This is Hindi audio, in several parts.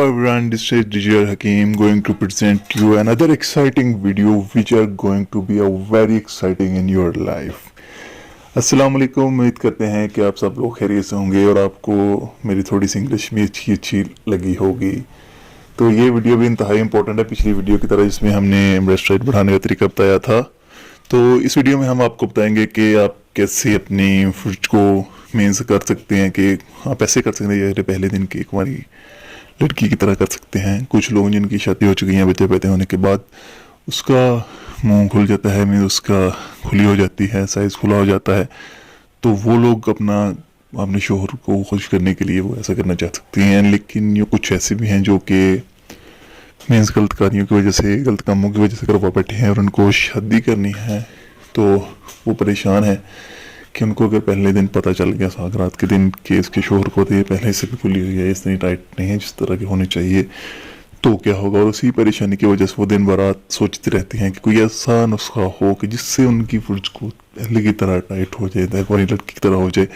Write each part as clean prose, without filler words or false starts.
everyone, this is DJ Hakeem going to present you another exciting video which are going to be a very exciting in your life. अस्सलाम वालेकुम, उम्मीद करते हैं कि आप सब लोग खैरियत से होंगे और आपको मेरी थोड़ी सी इंग्लिश भी अच्छी लगी होगी। तो ये वीडियो भी इंतहाई इंपॉर्टेंट है पिछली वीडियो की तरह जिसमें हमने ब्रेस्ट रेट बढ़ाने का तरीका बताया था। तो इस वीडियो में हम आपको बताएंगे कि आप कैसे अपनी फुट को मेंस कर सकते हैं, कि आप ऐसे कर सकते हैं पहले दिन की कुंवारी लड़की की तरह कर सकते हैं। कुछ लोग जिनकी शादी हो चुकी है, बच्चे पैदा होने के बाद उसका मुंह खुल जाता है, मीन उसका खुली हो जाती है, साइज़ खुला हो जाता है, तो वो लोग अपने शोहर को खुश करने के लिए वो ऐसा करना चाह सकती हैं। लेकिन ये कुछ ऐसे भी हैं जो कि मीन्स गलत कार्यों की वजह से, गलत कामों की वजह से करवा बैठे हैं और उनको शादी करनी है, तो वो परेशान है कि उनको अगर पहले दिन पता चल गया सागरात के दिन कि इसके शोहर को तो ये पहले से भी खुली हुई है, इतनी टाइट नहीं है जिस तरह की होनी चाहिए, तो क्या होगा। और उसी परेशानी की वजह से वो दिन भर रात सोचती रहती हैं कि कोई ऐसा नुस्खा हो कि जिससे उनकी फुर्ज को पहले की तरह टाइट हो जाए, वाली लड़की की तरह हो जाए।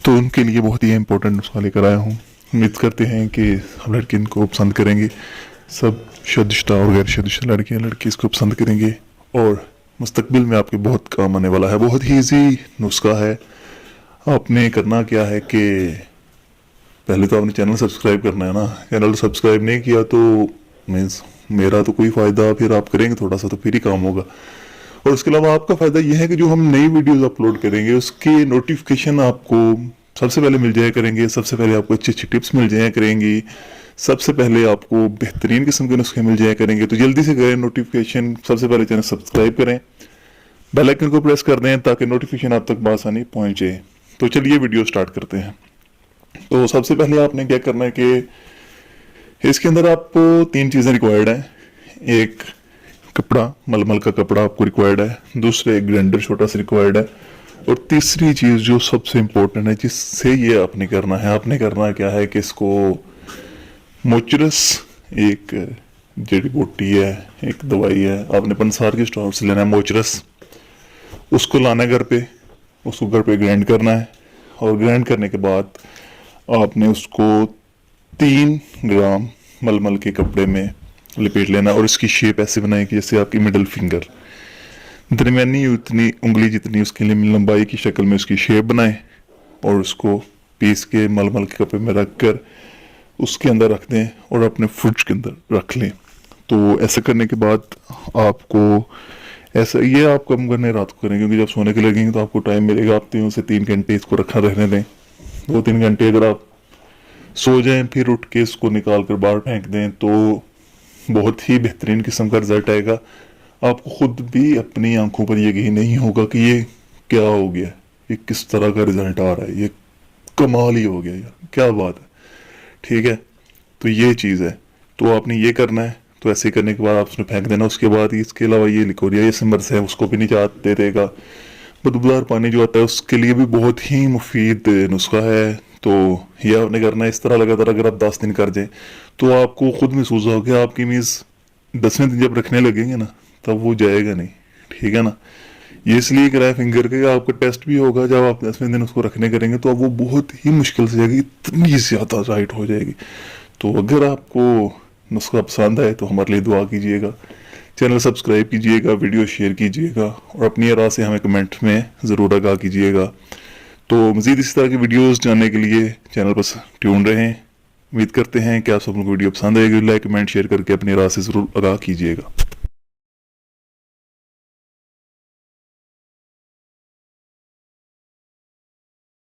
तो उनके लिए बहुत ही इंपॉर्टेंट नुस्खा लेकर आया हूँ। उम्मीद करते हैं कि हम लड़के इनको पसंद करेंगे। सब शुदा और गैर शुदा लड़के इसको पसंद करेंगे और मुस्तकबिल में आपके बहुत काम आने वाला है। बहुत ही ईजी नुस्खा है। आपने करना क्या है कि पहले तो आपने चैनल सब्सक्राइब करना है ना। चैनल सब्सक्राइब नहीं किया तो मीन्स मेरा तो कोई फ़ायदा, फिर आप करेंगे थोड़ा सा तो फिर ही काम होगा। और उसके अलावा आपका फ़ायदा यह है कि जो हम नई वीडियोज़ अपलोड करेंगे उसके नोटिफिकेशन आपको सबसे पहले मिल जाया करेंगे। सबसे पहले आपको अच्छी अच्छी टिप्स मिल जाया करेंगी। सबसे पहले आपको बेहतरीन किस्म के नुस्खे मिल जाया करेंगे। तो जल्दी से करें नोटिफिकेशन, सबसे पहले चैनल सब्सक्राइब करें, बेल आइकन को प्रेस कर दें ताकि नोटिफिकेशन आप तक बआसानी पहुंचे। तो चलिए वीडियो स्टार्ट करते हैं। तो सबसे पहले आपने क्या करना है कि इसके अंदर आपको 3 चीज़ें रिक्वायर्ड हैं। एक कपड़ा, मलमल का कपड़ा आपको रिक्वायर्ड है। दूसरे एक ग्राइंडर छोटा सा रिक्वायर्ड है। और तीसरी चीज़ जो सबसे इम्पोर्टेंट है जिससे ये आपने करना क्या है कि इसको मोचरस, एक जड़ी बूटी है, एक दवाई है, आपने पंसार के स्टोर से लेना है मोचरस। उसको लाना है घर पे, उसको घर पे ग्राइंड करना है और ग्राइंड करने के बाद आपने उसको 3 ग्राम मलमल के कपड़े में लपेट लेना और इसकी शेप ऐसे बनाए कि जैसे आपकी मिडल फिंगर, दरमियानी उतनी उंगली जितनी उसके लिए लंबाई की शक्ल में उसकी शेप बनाएं और उसको पीस के मलमल के कपड़े में रख कर उसके अंदर रख दें और अपने फुट के अंदर रख लें। तो ऐसा करने के बाद आपको ये आप कम करने रात को करें, क्योंकि जब सोने के लगेंगे तो आपको टाइम मिलेगा। आप 3 से 3 घंटे इसको रहने दें। 2-3 घंटे अगर आप सो जाएं फिर उठ के इसको निकाल कर बाहर फेंक दें तो बहुत ही बेहतरीन किस्म का रिजल्ट आएगा। आपको खुद भी अपनी आंखों पर यकीन नहीं होगा कि ये क्या हो गया, ये किस तरह का रिजल्ट आ रहा है, ये कमाल ही हो गया यार, क्या बात है। ठीक है, तो ये चीज़ है। तो आपने ये करना है। तो ऐसे करने के बाद आप उसमें फेंक देना। उसके बाद इसके अलावा ये लिकोरिया, ये सिमर्स है, उसको भी निजात दे देगा। बदबूदार पानी जो आता है उसके लिए भी बहुत ही मुफीद नुस्खा है। तो ये आपने करना है इस तरह लगातार। अगर आप 10 दिन कर जाए तो आपको खुद महसूस होगा। आपकी मीज़ 10वें दिन जब रखने लगेंगे ना तब वो जाएगा नहीं। ठीक है ना। ये इसलिए कराया फिंगर के, आपका टेस्ट भी होगा। जब आप 10वें दिन उसको रखने करेंगे तो अब वो बहुत ही मुश्किल से जाएगी, इतनी ज़्यादा टाइट हो जाएगी। तो अगर आपको नुस्खा पसंद आए तो हमारे लिए दुआ कीजिएगा, चैनल सब्सक्राइब कीजिएगा, वीडियो शेयर कीजिएगा और अपनी राय से हमें कमेंट में ज़रूर आगाह कीजिएगा। तो मज़ीद इस तरह की वीडियोस जानने के लिए चैनल पर ट्यून रहें। उम्मीद करते हैं कि आप सब लोगों को वीडियो पसंद आएगी। लाइक, कमेंट, शेयर करके अपनी राय से ज़रूर आगाह कीजिएगा।